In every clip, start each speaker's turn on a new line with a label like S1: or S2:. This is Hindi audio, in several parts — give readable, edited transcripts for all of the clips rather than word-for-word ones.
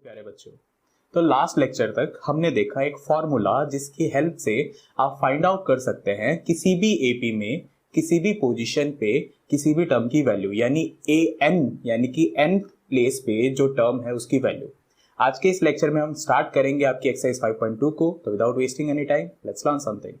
S1: प्यारे बच्चों, तो लास्ट लेक्चर तक हमने देखा एक फॉर्मूला जिसकी हेल्प से आप फाइंड आउट कर सकते हैं किसी भी एपी में किसी भी पोजीशन पे किसी भी टर्म की वैल्यू यानी an यानी कि n प्लेस पे जो टर्म है उसकी वैल्यू। आज के इस लेक्चर में हम स्टार्ट करेंगे आपकी एक्सरसाइज 5.2 को। तो without wasting any time let's learn something.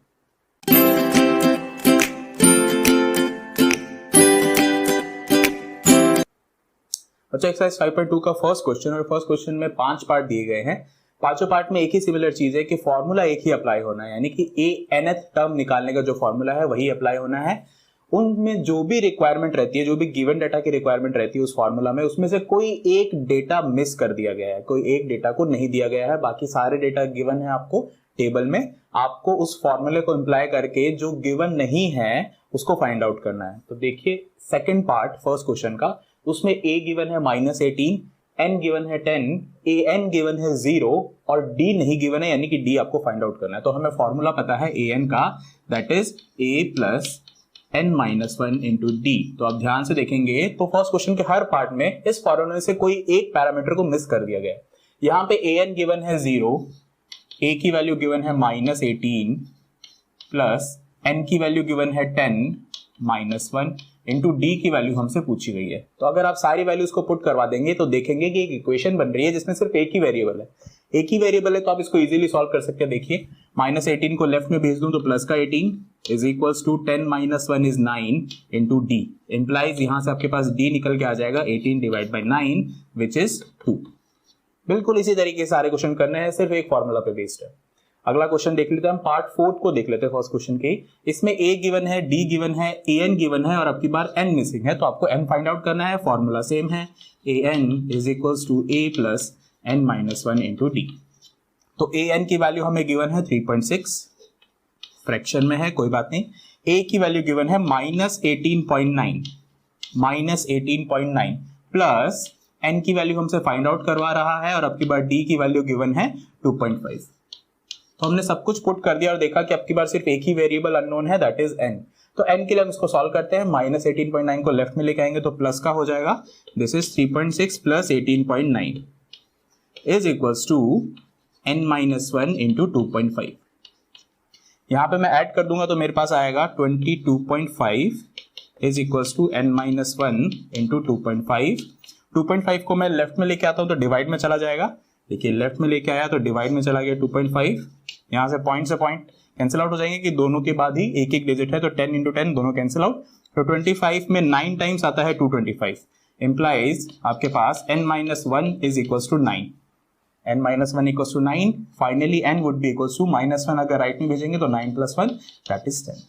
S1: अच्छा, एक्सरसाइज 5.2 का फर्स्ट क्वेश्चन और फर्स्ट क्वेश्चन में 5 पार्ट दिए गए हैं। पांचों पार्ट में एक ही सिमिलर चीज है कि फॉर्मूला एक ही अप्लाई होना है, यानी कि nth टर्म निकालने का जो फॉर्मूला है वही अप्लाई होना है। उनमें जो भी रिक्वायरमेंट रहती है, जो भी गिवन डेटा की रिक्वायरमेंट रहती है उस फॉर्मूला में, उसमें से कोई एक डेटा मिस कर दिया गया है, कोई एक डेटा को नहीं दिया गया है, बाकी सारे डेटा गिवन है आपको टेबल में। आपको उस फॉर्मूले को इम्प्लाई करके जो गिवन नहीं है उसको फाइंड आउट करना है। तो देखिए सेकेंड पार्ट फर्स्ट क्वेश्चन का, उसमें a गिवन है -18, n गिवन है 10, an गिवन है 0 और d नहीं गिवन है, यानी कि d आपको फाइंड आउट करना है। तो हमें फॉर्मूला पता है an का, that is a plus n-1 into D. तो आप ध्यान से देखेंगे तो फर्स्ट क्वेश्चन के हर पार्ट में इस फॉर्मूले से कोई एक पैरामीटर को मिस कर दिया गया है। यहाँ पे an गिवन है 0, a की वैल्यू गिवन है -18 प्लस n की वैल्यू गिवन है 10-1 इंटू डी की वैल्यू हमसे पूछी गई है। तो अगर आप सारी वैल्यूज को पुट करवा देंगे तो देखेंगे कि एक इक्वेशन बन रही है जिसमें सिर्फ एक ही वेरिएबल है। एक ही वेरिएबल है तो आप इसको इजीली सॉल्व कर सकते हैं। देखिए -18 को लेफ्ट में भेज दूं तो प्लस का 18 is equals to 10-1 is 9 into D. Implies यहां से आपके पास डी निकल के आ जाएगा 18 डिवाइड बाई 9 विच इज 2। बिल्कुल इसी तरीके से सारे क्वेश्चन करने हैं, सिर्फ एक फॉर्मूला पे बेस्ड है। अगला क्वेश्चन देख लेते हैं, हम पार्ट 4 को देख लेते हैं फर्स्ट क्वेश्चन के। इसमें a गिवन है, d गिवन है, an गिवन है और अब की बार n मिसिंग है। तो आपको n फाइंड आउट करना है। फॉर्मूला सेम है, an is equals to a plus n-1 into D. तो an की वैल्यू हमें गिवन है 3.6, फ्रैक्शन में है कोई बात नहीं। a की वैल्यू गिवन है -18.9 प्लस n की वैल्यू हमसे फाइंड आउट करवा रहा है और अब की बार d की वैल्यू गिवन है 2.5। तो हमने सब कुछ पुट कर दिया और देखा कि अब की बार सिर्फ एक ही वेरिएबल अननोन है, दैट इज n। तो n के लिए हम इसको सॉल्व करते हैं। -18.9 को लेफ्ट में लेके आएंगे तो प्लस का हो जाएगा, this is 3.6 plus 18.9 is equals to n-1 into 2.5। यहां पे मैं ऐड कर दूंगा तो मेरे पास आएगा 22.5 is equals to n-1 into 2.5। 2.5 को मैं लेफ्ट में लेके आता हूं तो डिवाइड में चला जाएगा। देखिए लेफ्ट में लेके आया तो डिवाइड में चला गया 2.5। यहां से पॉइंट कैंसिल आउट हो जाएंगे कि दोनों के बाद ही एक एक डिजिट है, तो 10 इंटू 10 दोनों कैंसिल आउट। तो 25 में 9 टाइम्स आता है 225, इंप्लाइज आपके पास n-1 is equals to 9। n-1 equals to 9। Finally n would be equals to -1, अगर राइट में भेजेंगे तो 9 + 1 that is 10।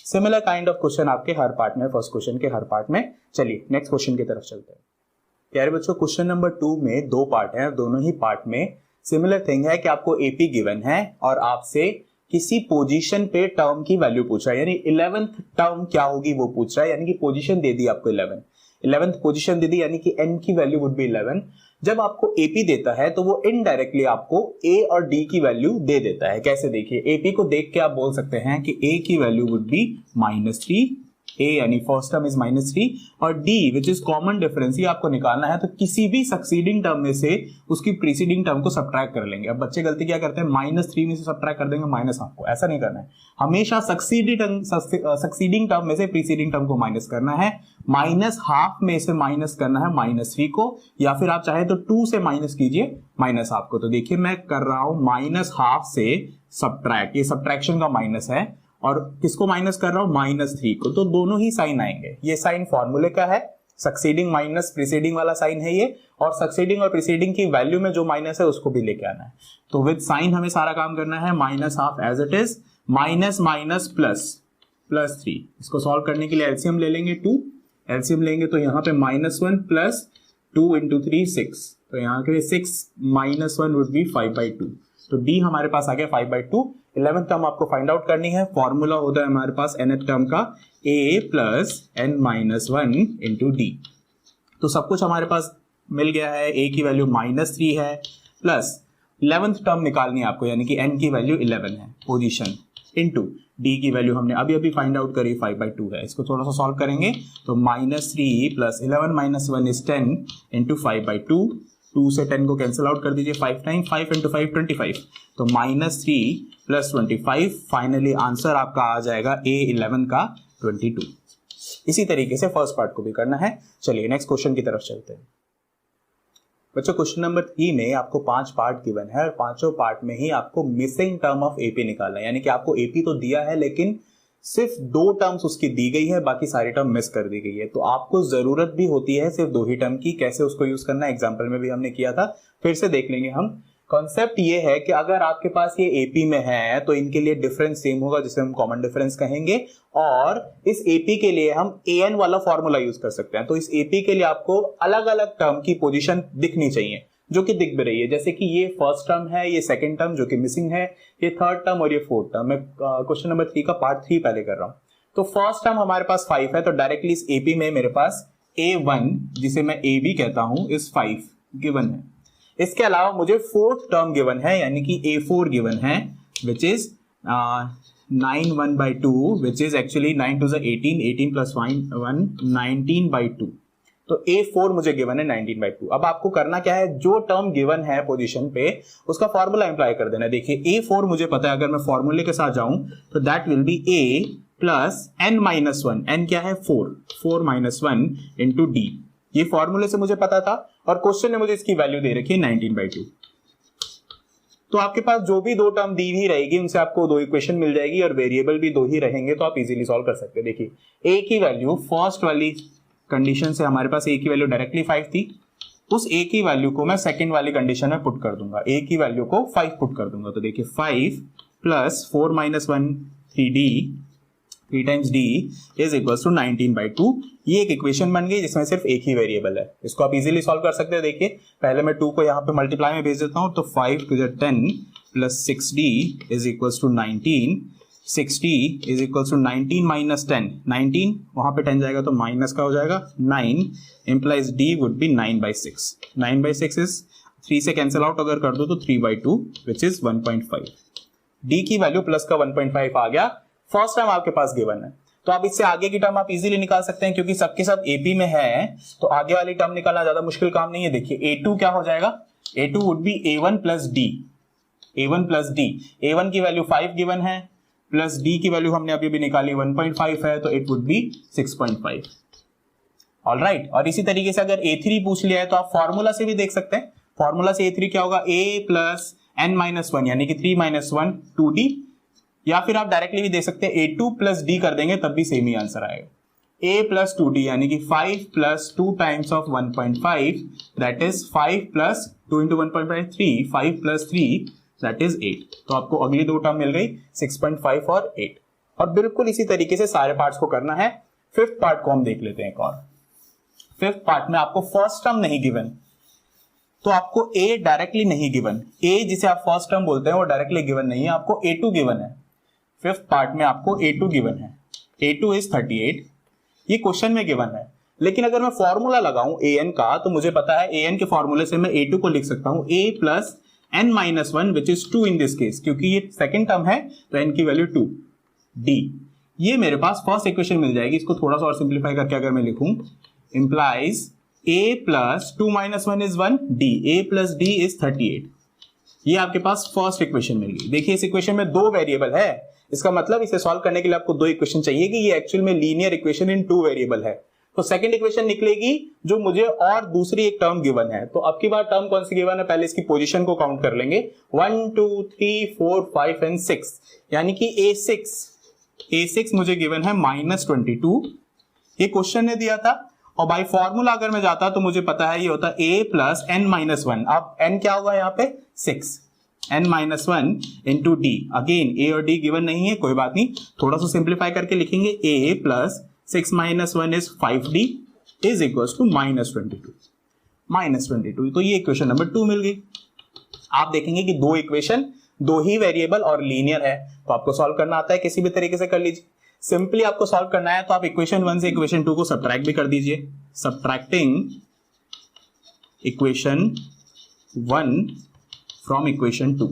S1: Similar kind of question आपके हर पार्ट में, फर्स्ट क्वेश्चन के हर पार्ट में। चलिए नेक्स्ट क्वेश्चन की तरफ चलते हैं। प्यारे बच्चों, क्वेश्चन नंबर 2 में 2 पार्ट हैं, दोनों ही पार्ट में सिमिलर थिंग है कि आपको एपी गिवन है और आपसे किसी पोजीशन पे टर्म की वैल्यू पूछ रहा है, यानी 11th टर्म क्या होगी वो पूछ रहा है, यानी कि पोजीशन दे दी आपको 11th पोजीशन दे दी, यानी कि n की वैल्यू वुड बी 11। जब आपको एपी देता है तो वो इनडायरेक्टली आपको a और d की वैल्यू दे देता है। कैसे? देखिए एपी को देख के आप बोल सकते हैं कि a की वैल्यू वुड बी -3, a यानी फर्स्ट टर्म इज -3 और d which is common difference, ये आपको निकालना है। तो किसी भी सक्सीडिंग टर्म में से उसकी प्रीसीडिंग टर्म को सब्ट्रैक्ट कर लेंगे। अब बच्चे गलती क्या करते हैं, -3 में से सब्ट्रैक्ट कर देंगे -1 को। ऐसा नहीं करना है, हमेशा सक्सीडिंग टर्म में से प्रीसीडिंग टर्म को माइनस करना है। -12 में से माइनस करना है -3 को, या फिर आप चाहे तो 2 से माइनस कीजिए -12 को। तो देखिए मैं कर रहा हूं -12 से सब्ट्रैक्ट, ये सब्ट्रैक्शन का माइनस है और किसको माइनस कर रहा हूं, -3 को। तो दोनों ही साइन आएंगे। ये साइन फॉर्मूले का है, सक्सीडिंग माइनस प्रीसीडिंग वाला साइन है ये, और सक्सीडिंग और प्रीसीडिंग की वैल्यू में जो माइनस है उसको भी लेके आना है। तो विद साइन हमें सारा काम करना है। -12 एज इट इज, माइनस +3। इसको सॉल्व करने के लिए एलसीएम ले लेंगे 2। एलसीएम लेंगे तो यहाँ पे -1 प्लस 2 इंटू 3 6, तो यहाँ के 6 -1 वुड बी 5/2। तो डी हमारे पास आ गया 5/2। 11th टर्म आपको फाइंड आउट करनी है। फॉर्मूला होता है हमारे पास nth टर्म का a plus n-1 into D. तो सब कुछ हमारे पास मिल गया है। a की वैल्यू -3 है प्लस 11th टर्म निकालनी है आपको, यानी कि n की वैल्यू 11 है पोजीशन, इंटू d की वैल्यू हमने अभी फाइंड आउट करी 5/2 है। इसको थोड़ा सा सॉल्व करेंगे तो -3 प्लस 11 - 1 इज 10 इंटू 5/2 2 से 10 को कैंसिल आउट कर दीजिए 5 टाइम, 5 इंटू 5 25, तो -3 प्लस 25, फाइनली आंसर आपका आ जाएगा A11 का 22। इसी तरीके से फर्स्ट पार्ट को भी करना है। चलिए नेक्स्ट क्वेश्चन की तरफ चलते हैं। बच्चों क्वेश्चन नंबर 3 में आपको 5 पार्ट गिवन है और पांचों पार्ट में ही आपको मिसिंग टर्म ऑफ एपी निकालना है, यानी कि आपको एपी तो दिया है लेकिन सिर्फ 2 टर्म्स उसकी दी गई है, बाकी सारी टर्म मिस कर दी गई है। तो आपको जरूरत भी होती है सिर्फ 2 ही टर्म की। कैसे उसको यूज करना है एग्जाम्पल में भी हमने किया था, फिर से देख लेंगे हम। कॉन्सेप्ट ये है कि अगर आपके पास ये एपी में है तो इनके लिए डिफरेंस सेम होगा, जिसे हम कॉमन डिफरेंस कहेंगे, और इस एपी के लिए हम एन वाला फॉर्मूला यूज कर सकते हैं। तो इस एपी के लिए आपको अलग अलग टर्म की पोजीशन दिखनी चाहिए, जो कि दिख भी रही है। जैसे कि ये फर्स्ट टर्म है, ये सेकंड टर्म जो कि मिसिंग है, ये थर्ड टर्म और ये फोर्थ टर्म। मैं क्वेश्चन नंबर 3 का पार्ट 3 पहले कर रहा हूं। तो फर्स्ट टर्म हमारे पास 5 है, तो डायरेक्टली इस एपी में मेरे पास A1 जिसे मैं A भी कहता हूं इस 5 गिवन है। इसके अलावा मुझे फोर्थ टर्म गिवन है, यानी कि A4 गिवन है, which is 9 1/2, which is actually 9 2 18, 18 plus 1 19/2। तो A4 मुझे गिवन है 19/2। अब आपको करना क्या है, जो टर्म गिवन है पोजीशन पे उसका फॉर्मूला इंप्लाई कर देना। देखिए A4 मुझे पता है, अगर मैं फॉर्मूले के साथ जाऊं तो that will be A plus n-1, n क्या है 4 - 1 इंटू D। ये फॉर्मूले से मुझे पता था और क्वेश्चन ने मुझे इसकी वैल्यू दे रखी है 19/2। तो आपके पास जो भी 2 टर्म दी हुई रहेगी उनसे आपको 2 इक्वेशन मिल जाएगी और वेरिएबल भी 2 ही रहेंगे, तो आप इजीली सॉल्व कर सकते हैं। देखिए A की वैल्यू फर्स्ट वाली कंडीशन से हमारे पास A की वैल्यू डायरेक्टली 5 थी, उस A की वैल्यू को मैं सेकंड वाली कंडीशन में पुट कर दूंगा, A की वैल्यू को 5 पुट कर दूंगा। तो देखिए 5 plus 4 - 1 3D, 3 times D is equal to 19/2। ये एक इक्वेशन बन गई जिसमें सिर्फ एक ही वेरिएबल है। इसको आप इजीली सॉल्व कर सकते हैं। देखिए पहले मैं 2 को यहाँ पे मल्टीप्लाई में भेज देता हूँ, तो 5 to the 10 plus 6D is equal to 19, 6D is equal to 19 minus 10, 19 वहां पे 10 जाएगा तो माइनस का हो जाएगा 9, implies D would B 9/6। 9/6 is 3 से कैंसिल आउट अगर कर दो तो 3/2 विच इज 1.5। D की वैल्यू प्लस का 1.5 आ गया। फर्स्ट टर्म आपके पास गिवन है, तो आप इससे आगे की टर्म आप इजीली निकाल सकते हैं, क्योंकि सबके सब एपी में है तो आगे वाली टर्म निकालना ज्यादा मुश्किल काम नहीं है। देखिए A2 क्या हो जाएगा, A2 would be A1 plus D, A1 plus D। A1 की वैल्यू 5 गिवन है, प्लस D की वैल्यू हमने अभी भी निकाली 1.5 है, तो इट वुड बी 6.5। ऑलराइट, और इसी तरीके से अगर A3 पूछ लिया है तो आप फॉर्मूला से भी देख सकते हैं। फॉर्मूला से A3 क्या होगा, A प्लस n-1 यानी कि 3 - 1 2D, या फिर आप डायरेक्टली भी दे सकते हैं A2 प्लस D कर देंगे तब भी सेम ही आंसर आएगा। A प्लस 2D यानी कि 5 plus 2 times of 1.5 that is 5 plus 2 into 1.5 3, 5 plus 3 that is 8। तो आपको अगली 2 टर्म मिल गई 6.5 और 8। और बिल्कुल इसी तरीके से सारे पार्ट्स को करना है। फिफ्थ पार्ट को हम देख लेते हैं एक और। फिफ्थ पार्ट में आपको फर्स्ट टर्म नहीं गिवन, तो आपको A डायरेक्टली नहीं गिवन, A जिसे आप फर्स्ट टर्म बोलते हैं वो डायरेक्टली गिवन नहीं है, आपको A2 गिवन है। फिफ्थ पार्ट में आपको A2 गिवन है, A2 इज 38, ये क्वेश्चन में गिवन है। लेकिन अगर मैं फॉर्मूला लगाऊं AN का तो मुझे पता है AN के फॉर्मूले से मैं A2 को लिख सकता हूं A plus n-1 which is 2 in this case, क्योंकि ये सेकंड टर्म है तो n की वैल्यू 2 D। ये मेरे पास फर्स्ट इक्वेशन मिल जाएगी। इसको थोड़ा सा और सिंप्लीफाई करके अगर मैं लिखूं, implies A plus 2 - 1 is 1 D, A plus D is 38। ये आपके पास फर्स्ट इक्वेशन मिल गई। देखिए इस इक्वेशन में 2 वेरिएबल है, इसका मतलब इसे सॉल्व करने के लिए आपको 2 इक्वेशन चाहिए कि ये एक्चुअल में लीनियर इक्वेशन इन 2 वेरिएबल है। तो सेकंड इक्वेशन निकलेगी जो मुझे और दूसरी एक टर्म गिवन है। तो अब की बार टर्म कौन सी गिवन है, पहले इसकी पोजीशन को काउंट कर लेंगे 1 2 3 4 5 एंड 6, यानी कि A6 मुझे गिवन है -22। ये क्वेश्चन ने दिया था और बाय फॉर्मूला अगर मैं जाता तो मुझे पता है ये होता है A प्लस n-1। अब n क्या होगा यहाँ पे 6, n-1 into D। Again A और D गिवन नहीं है, कोई बात नहीं, थोड़ा सा सिंप्लीफाई करके लिखेंगे A plus 6 - 1 is 5D is equal to -22। तो ये इक्वेशन नंबर 2 मिल गई। आप देखेंगे कि 2 इक्वेशन 2 ही वेरिएबल और लीनियर है, तो आपको सॉल्व करना आता है, किसी भी तरीके से कर लीजिए। सिंपली आपको सॉल्व करना है तो आप इक्वेशन 1 से इक्वेशन 2 को सब्ट्रैक्ट भी कर दीजिए। Subtracting equation 1 from equation 2,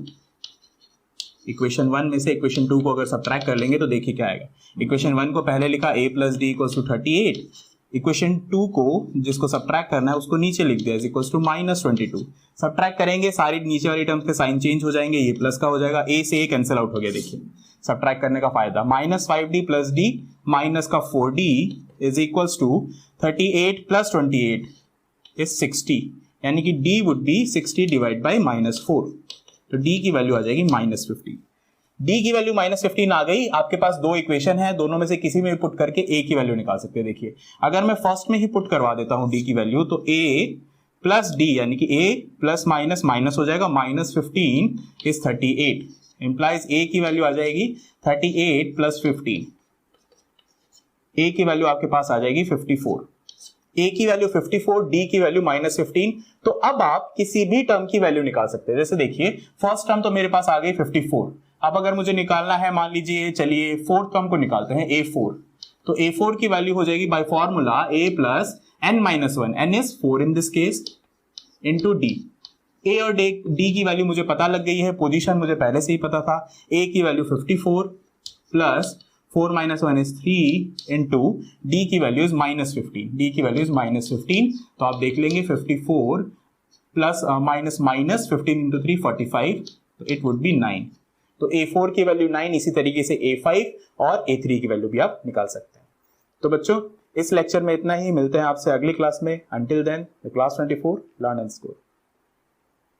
S1: equation 1 में से इक्वेशन 2 को अगर सब्ट्रैक्ट कर लेंगे तो देखिए क्या आएगा। इक्वेशन 1 को पहले लिखा A plus D equals to 38, equation 2 को जिसको सब्ट्रैक्ट करना है उसको नीचे लिख दिया इज इक्वल टू -22। सब्ट्रैक्ट करेंगे सारी नीचे वाली टर्म्स के साइन चेंज हो जाएंगे, ये प्लस का हो जाएगा, ए से ए कैंसिल आउट हो गया। देखिए सब्ट्रैक्ट करने का फायदा, -5d प्लस डी माइनस का 4d is equal to 38 plus 28 is 60, यानी कि d would be 60 divide by -4, तो d की वैल्यू आ जाएगी -50। d की वैल्यू -15 आ गई। आपके पास दो इक्वेशन है, दोनों में से किसी में भी पुट करके a की वैल्यू निकाल सकते हैं। देखिए अगर मैं फर्स्ट में ही पुट करवा देता हूं d की वैल्यू, तो a प्लस d यानी कि a प्लस माइनस माइनस हो जाएगा, -15 इज 38, इंप्लाइज a की वैल्यू आ जाएगी 38 प्लस 15, a की वैल्यू आपके पास आ जाएगी 54, a की वैल्यू 54, d की वैल्यू -15। तो अब आप किसी भी टर्म की वैल्यू निकाल सकते हैं। जैसे देखिए फर्स्ट टर्म तो मेरे पास आ गई 54, अब अगर मुझे निकालना है, मान लीजिए चलिए फोर्थ टर्म को निकालते हैं a4, तो a4 की वैल्यू हो जाएगी by formula a plus n-1, n is 4 in this case, into d। a और d की वैल्यू मुझे पता लग गई है, पोजीशन मुझे पहले से ही पता था। a की value 54 plus 4 - 1 is 3 into d की वैल्यू इज -15, d की वैल्यू इज -15, तो आप देख लेंगे 54 प्लस माइनस 15 इंटू 3 45, तो इट वुड बी 9। तो a4 की वैल्यू 9, इसी तरीके से a5 और a3 की वैल्यू भी आप निकाल सकते हैं। तो बच्चों इस लेक्चर में इतना ही, मिलते हैं आपसे अगली क्लास में। Until then the class 24 learn and score.